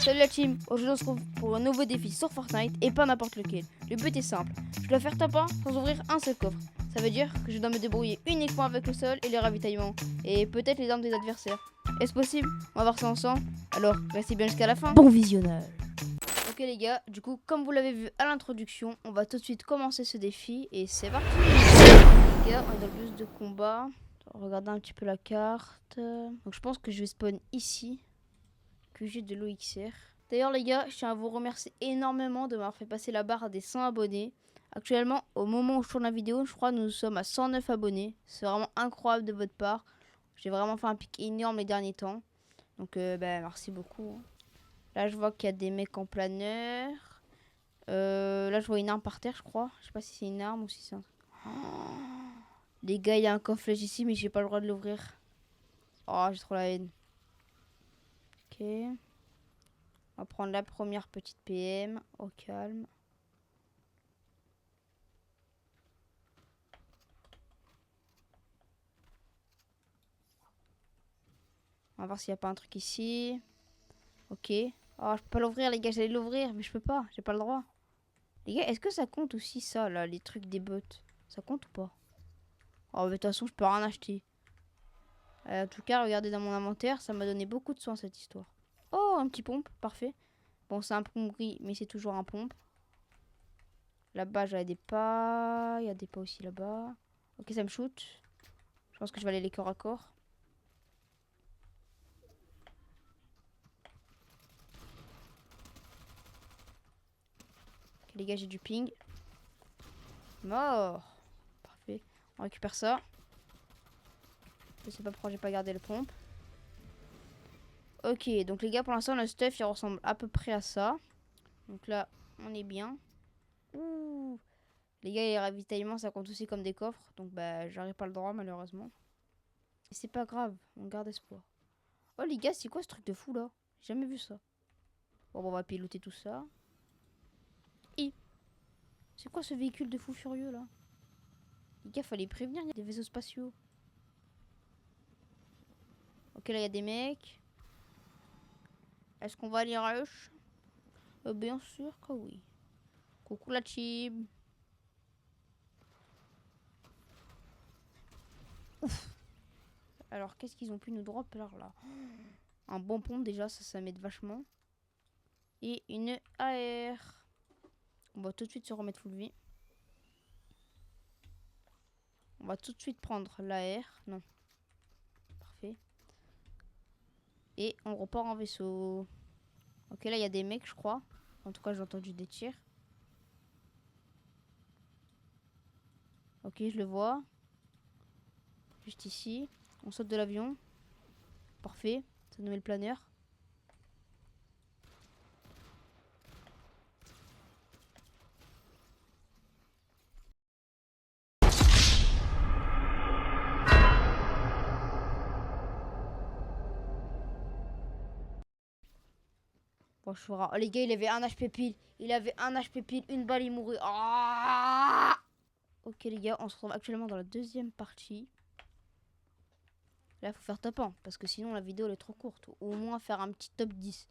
Salut la team, aujourd'hui on se retrouve pour un nouveau défi sur Fortnite et pas n'importe lequel. Le but est simple, je dois faire top 1 sans ouvrir un seul coffre. Ça veut dire que je dois me débrouiller uniquement avec le sol et les ravitaillements, et peut-être les armes des adversaires. Est-ce possible? On va voir ça ensemble. Alors, restez bien jusqu'à la fin. Bon visionnage. Ok les gars, du coup comme vous l'avez vu à l'introduction, on va tout de suite commencer ce défi et c'est parti. Les gars, on est dans le bus de combat. Regardez un petit peu la carte. Donc je pense que je vais spawn ici. Que j'ai de l'OXR. D'ailleurs les gars, je tiens à vous remercier énormément de m'avoir fait passer la barre des 100 abonnés. Actuellement, au moment où je tourne la vidéo, je crois que nous sommes à 109 abonnés. C'est vraiment incroyable de votre part. J'ai vraiment fait un pic énorme les derniers temps. Donc merci beaucoup. Là je vois qu'il y a des mecs en planeur. Là je vois une arme par terre je crois. Je sais pas si c'est une arme ou si c'est un... Oh, les gars, il y a un coffre ici mais j'ai pas le droit de l'ouvrir. Oh, j'ai trop la haine. Ok. On va prendre la première petite PM au calme. On va voir s'il n'y a pas un truc ici. Ok. Oh, je peux pas l'ouvrir les gars, j'allais l'ouvrir mais je peux pas, j'ai pas le droit. Les gars, est-ce que ça compte aussi ça là, les trucs des bots? Ça compte ou pas? Oh, de toute façon, je peux rien acheter. En tout cas, regardez dans mon inventaire, ça m'a donné beaucoup de soin cette histoire. Oh, un petit pompe, parfait. Bon, c'est un pompe gris, mais c'est toujours un pompe. Là-bas, j'avais des pas. Il y a des pas aussi là-bas. Ok, ça me shoot. Je pense que je vais aller les corps à corps. Ok, les gars, j'ai du ping. Mort. Parfait. On récupère ça. Je sais pas pourquoi j'ai pas gardé le pompe. Ok, donc les gars, pour l'instant, le stuff, il ressemble à peu près à ça. Donc là, on est bien. Ouh. Les gars, les ravitaillements, ça compte aussi comme des coffres. Donc bah, j'aurai pas le droit, malheureusement. Et c'est pas grave, on garde espoir. Oh les gars, c'est quoi ce truc de fou, là? J'ai jamais vu ça. Bon, on va piloter tout ça. Et c'est quoi ce véhicule de fou furieux, là? Les gars, fallait prévenir, il y a des vaisseaux spatiaux. Ok, là, il y a des mecs. Est-ce qu'on va aller rush? Bien sûr que oui. Coucou la team. Ouf. Alors, qu'est-ce qu'ils ont pu nous drop là? Un bon pompe déjà, ça m'aide vachement. Et une AR. On va tout de suite se remettre full vie. On va tout de suite prendre l'AR. Non. Parfait. Et on repart en vaisseau. Ok, là, il y a des mecs, je crois. En tout cas, j'ai entendu des tirs. Ok, je le vois. Juste ici. On saute de l'avion. Parfait. Ça nous met le planeur. Bon, je ferai... Oh, les gars, il avait un HP pile. Il avait un HP pile. Une balle, il mourait. Ah, ok, les gars, on se retrouve actuellement dans la deuxième partie. Là, il faut faire top 1. Parce que sinon, la vidéo, elle est trop courte. Ou au moins, faire un petit top 10.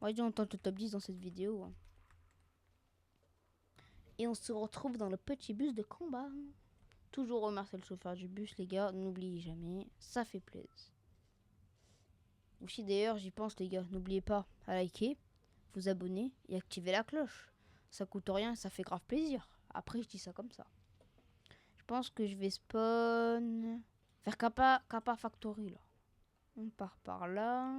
On va dire, on tente le top 10 dans cette vidéo. Hein. Et on se retrouve dans le petit bus de combat. Toujours remercier le chauffeur du bus, les gars. N'oubliez jamais. Ça fait plaisir. Aussi, d'ailleurs, j'y pense, les gars. N'oubliez pas à liker, vous abonner et activer la cloche. Ça coûte rien, ça fait grave plaisir. Après, je dis ça comme ça. Je pense que je vais spawn... Faire Kappa Factory, là. On part par là.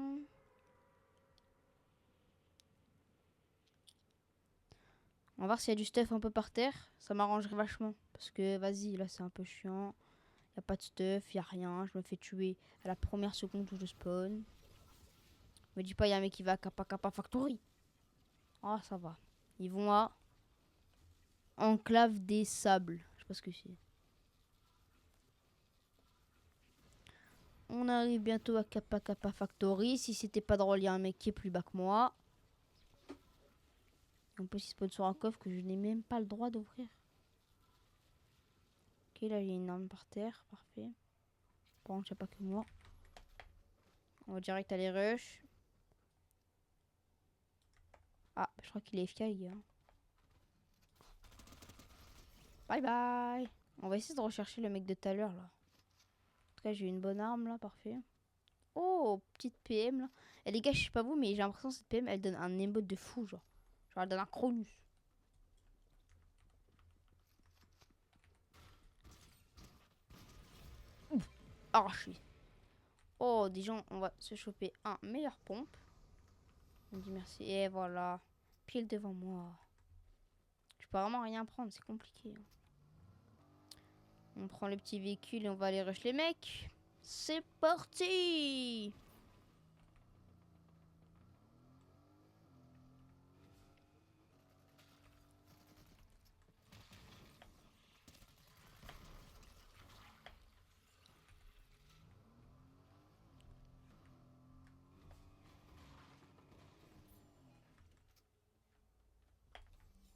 On va voir s'il y a du stuff un peu par terre. Ça m'arrangerait vachement. Parce que, vas-y, là, c'est un peu chiant. Y a pas de stuff, y a rien. Je me fais tuer à la première seconde où je spawn. Me dis pas, y a un mec qui va à Kappa Factory. Ah, ça va. Ils vont à Enclave des Sables. Je sais pas ce que c'est. On arrive bientôt à Kappa Factory. Si c'était pas drôle, il y a un mec qui est plus bas que moi. En plus, il spawn sur un coffre que je n'ai même pas le droit d'ouvrir. Ok, là, il y a une arme par terre. Parfait. Par contre, il n'y a pas que moi. On va direct aller rush. Ah, je crois qu'il est FK, les gars. Bye bye. On va essayer de rechercher le mec de tout à l'heure, là. En tout cas, j'ai une bonne arme, là, parfait. Oh, petite PM, là. Et les gars, je sais pas vous, mais j'ai l'impression que cette PM, elle donne un emote de fou, genre. Genre, elle donne un Cronus. Ouf, arraché. Oh, déjà, on va se choper un meilleur pompe. On dit merci. Et voilà. Pile devant moi. Je peux vraiment rien prendre, c'est compliqué. On prend le petit véhicule et on va aller rush les mecs. C'est parti!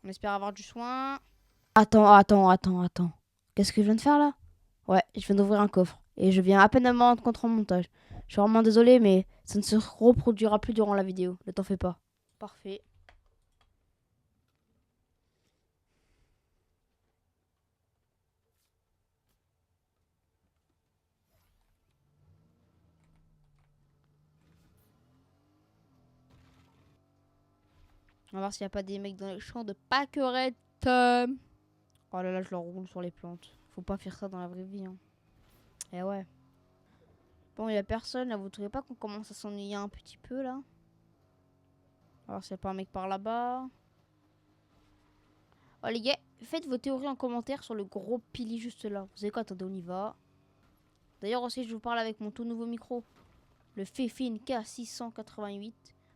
On espère avoir du soin. Attends. Qu'est-ce que je viens de faire là? Ouais, je viens d'ouvrir un coffre. Et je viens à peine de me rendre compte en montage. Je suis vraiment désolé, mais ça ne se reproduira plus durant la vidéo. Ne t'en fais pas. Parfait. On va voir s'il n'y a pas des mecs dans les champs de pâquerettes. Oh là là, je leur roule sur les plantes. Faut pas faire ça dans la vraie vie. Hein. Eh ouais. Bon, il n'y a personne là. Vous trouvez pas qu'on commence à s'ennuyer un petit peu là? Alors, s'il n'y a pas un mec par là-bas. Oh les gars, faites vos théories en commentaire sur le gros pili juste là. Vous savez quoi? Attendez, on y va. D'ailleurs aussi, je vous parle avec mon tout nouveau micro. Le Fefin K688.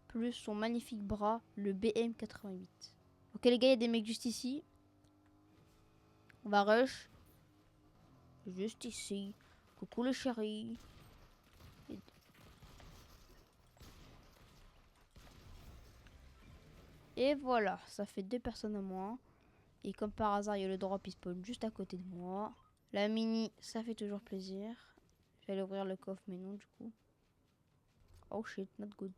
Plus son magnifique bras, le BM88. Ok les gars, il y a des mecs juste ici. On va rush. Juste ici. Coucou le chéri. Et voilà, ça fait 2 personnes à moins. Et comme par hasard, il y a le drop, il spawn juste à côté de moi. La mini, ça fait toujours plaisir. J'allais ouvrir le coffre, mais non, du coup. Oh shit, not good.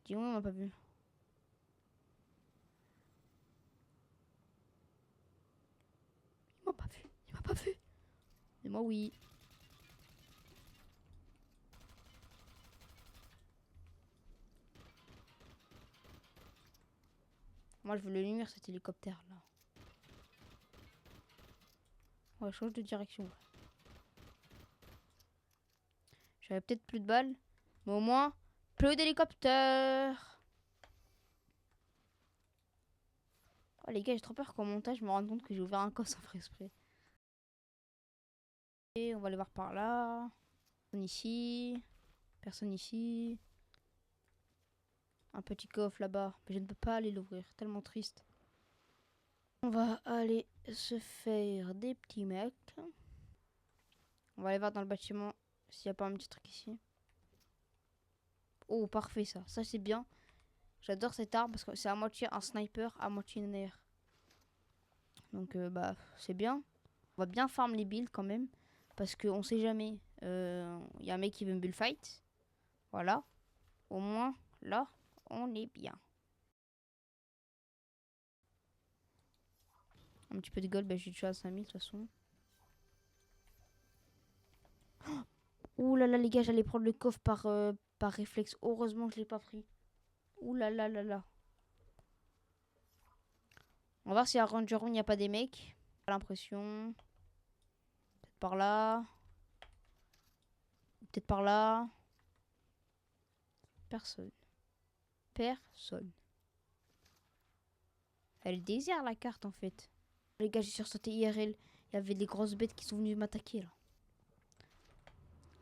Dis-moi, on m'a pas vu. Il m'a pas vu. Il m'a pas vu. Mais moi, oui. Moi, je veux le nuire, cet hélicoptère là. Ouais, je change de direction. J'avais peut-être plus de balles. Mais au moins, plus d'hélicoptère. Oh les gars, j'ai trop peur qu'au montage, je me rende compte que j'ai ouvert un coffre sans faire exprès. Et on va aller voir par là. Personne ici. Personne ici. Un petit coffre là-bas. Mais je ne peux pas aller l'ouvrir. Tellement triste. On va aller se faire des petits mecs. On va aller voir dans le bâtiment s'il n'y a pas un petit truc ici. Oh, parfait ça. Ça, c'est bien. J'adore cette arme parce que c'est à moitié un sniper, à moitié une air. Donc, bah, c'est bien. On va bien farm les builds quand même. Parce qu'on sait jamais. Il y a un mec qui veut me bullfight. Voilà. Au moins, là, on est bien. Un petit peu de gold, bah, j'ai déjà à 5000 de toute façon. Ouh là là, les gars, j'allais prendre le coffre par réflexe. Heureusement que je l'ai pas pris. Ouh là là là là. On va voir si à Ranger Room, il n'y a pas des mecs. Pas l'impression. Peut-être par là. Peut-être par là. Personne. Personne. Elle désert la carte en fait. Les gars, j'ai sursauté IRL. Il y avait des grosses bêtes qui sont venues m'attaquer là.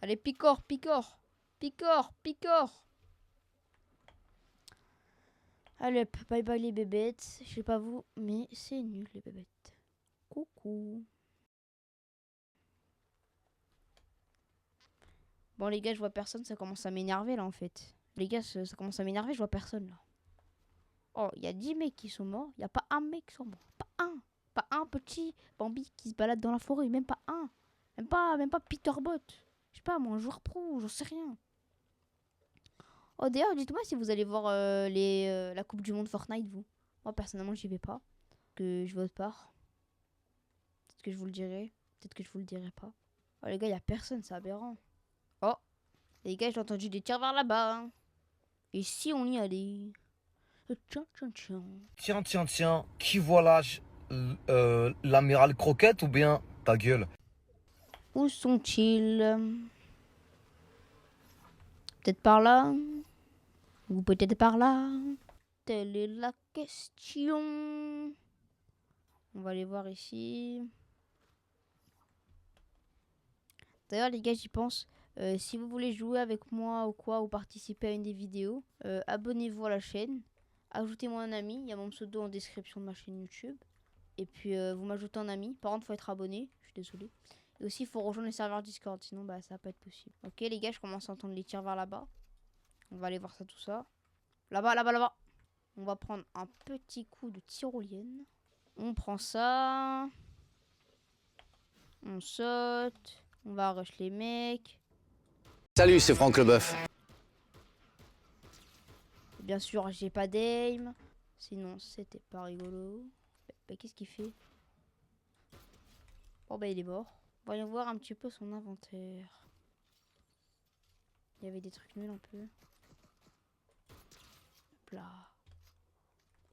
Allez, picor, picor. Picor, picor. Allez hop, bye bye les bébêtes. Je sais pas vous, mais c'est nul les bébêtes. Coucou. Bon les gars, je vois personne, ça commence à m'énerver là en fait. Les gars, ça commence à m'énerver, je vois personne là. Oh, il y a 10 mecs qui sont morts, il n'y a pas un mec qui sont morts. Pas un. Pas un petit Bambi qui se balade dans la forêt, même pas un. Même pas Peter Bot. Je sais pas, moi, un joueur pro, j'en sais rien. Oh, d'ailleurs, dites-moi si vous allez voir la Coupe du Monde Fortnite, vous. Moi, personnellement, j'y vais pas. Que je vote pas. Peut-être que je vous le dirai. Peut-être que je vous le dirai pas. Oh, les gars, y a personne, c'est aberrant. Oh, les gars, j'ai entendu des tirs vers là-bas. Hein. Et si on y allait? Tiens, tiens, tiens. Tiens, tiens, tiens, qui voilà l'amiral Croquette ou bien ta gueule? Où sont-ils? Peut-être par là? Ou peut-être par là? Telle est la question. On va aller voir ici. D'ailleurs, les gars, j'y pense. Si vous voulez jouer avec moi ou quoi, ou participer à une des vidéos, abonnez-vous à la chaîne. Ajoutez-moi un ami. Il y a mon pseudo en description de ma chaîne YouTube. Et puis, vous m'ajoutez un ami. Par contre, il faut être abonné. Je suis désolée. Et aussi, il faut rejoindre le serveur Discord. Sinon, bah, ça va pas être possible. Ok, les gars, je commence à entendre les tirs vers là-bas. On va aller voir ça, tout ça. Là-bas, là-bas, là-bas. On va prendre un petit coup de tyrolienne. On prend ça. On saute. On va rush les mecs. Salut, c'est Franck Leboeuf. Bien sûr, j'ai pas d'aim. Sinon, c'était pas rigolo. Bah, qu'est-ce qu'il fait? Oh, bah, il est mort. Voyons voir un petit peu son inventaire. Il y avait des trucs nuls un peu. Hop là.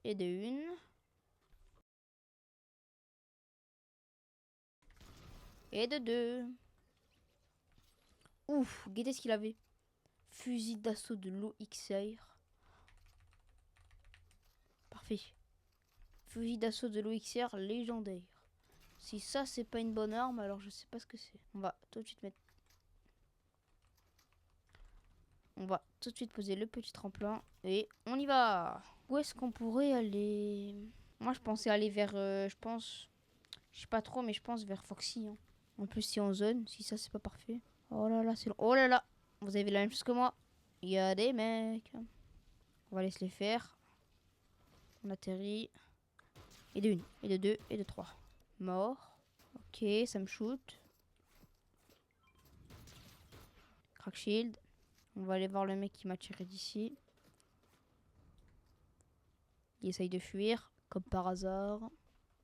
Et de une. Et de deux. Ouf, regardez ce qu'il avait. Fusil d'assaut de l'OXR. Parfait. Fusil d'assaut de l'OXR légendaire. Si ça c'est pas une bonne arme, alors je sais pas ce que c'est. On va tout de suite mettre. On va tout de suite poser le petit tremplin et on y va. Où est-ce qu'on pourrait aller? Moi je pensais aller vers, je pense, je sais pas trop, mais je pense vers Foxy. Hein. En plus si en zone, si ça c'est pas parfait. Oh là là, c'est long. Oh là là, vous avez la même chose que moi. Il y a des mecs. On va laisser les faire. On atterrit. Et de une, et de deux, et de trois. Mort. Ok, ça me shoot. Crack shield. On va aller voir le mec qui m'a tiré d'ici. Il essaye de fuir, comme par hasard.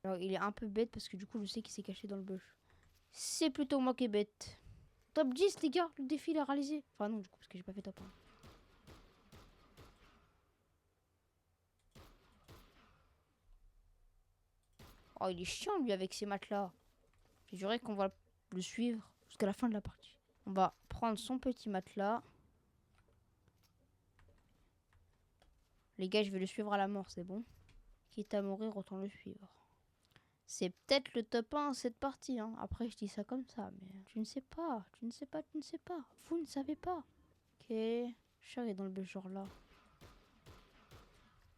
Alors il est un peu bête parce que du coup je sais qu'il s'est caché dans le bush. C'est plutôt moi qui est bête. Top 10 les gars, le défi il est réalisé. Enfin non du coup parce que j'ai pas fait top 1. Oh il est chiant lui avec ses matelas. Je dirais qu'on va le suivre jusqu'à la fin de la partie. On va prendre son petit matelas. Les gars, je vais le suivre à la mort, c'est bon. Quitte à mourir, autant le suivre. C'est peut-être le top 1 cette partie. Hein. Après, je dis ça comme ça, mais tu ne sais pas, tu ne sais pas, tu ne sais pas. Vous ne savez pas. Ok, Char est dans le genre là.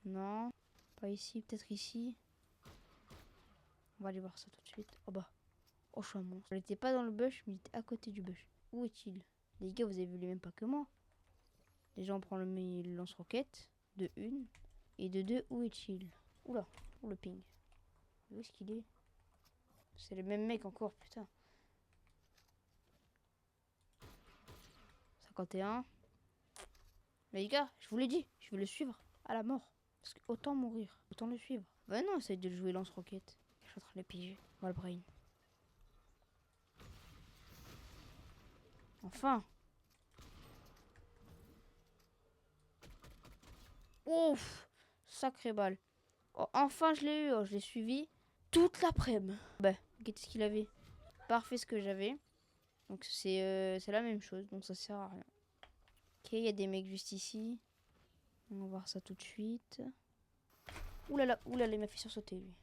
Non, pas ici, peut-être ici. On va aller voir ça tout de suite. Oh bah, oh je suis un monstre. Il n'était pas dans le bush, mais il était à côté du bush. Où est-il? Les gars, vous avez vu les mêmes pas que moi. Déjà, on prend le lance-roquette. De une. Et de deux, où est-il? Oula, où le ping? Où est-ce qu'il est? C'est le même mec encore, putain. 51. Mais les gars, je vous l'ai dit, je vais le suivre à la mort. Parce que autant mourir, autant le suivre. Bah non, essaye de le jouer lance-roquette. Je suis en train de le piger. On va le brain. Enfin. Ouf, sacré balle. Oh, enfin je l'ai eu, oh, je l'ai suivi toute l'après-midi. Bah, qu'est-ce qu'il avait? Parfait ce que j'avais. Donc c'est la même chose, donc ça sert à rien. Ok, il y a des mecs juste ici. On va voir ça tout de suite. Oulala, oulala, il m'a fait sursauter lui.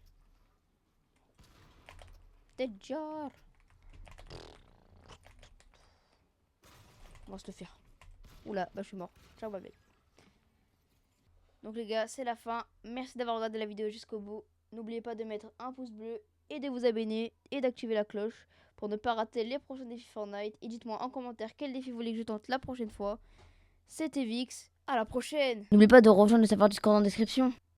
Deadjar. On va se le faire. Oula, bah je suis mort. Ciao, bye bye. Donc les gars, c'est la fin. Merci d'avoir regardé la vidéo jusqu'au bout. N'oubliez pas de mettre un pouce bleu et de vous abonner et d'activer la cloche pour ne pas rater les prochains défis Fortnite. Et dites-moi en commentaire quel défi vous voulez que je tente la prochaine fois. C'était Vix, à la prochaine. N'oubliez pas de rejoindre le serveur Discord en description.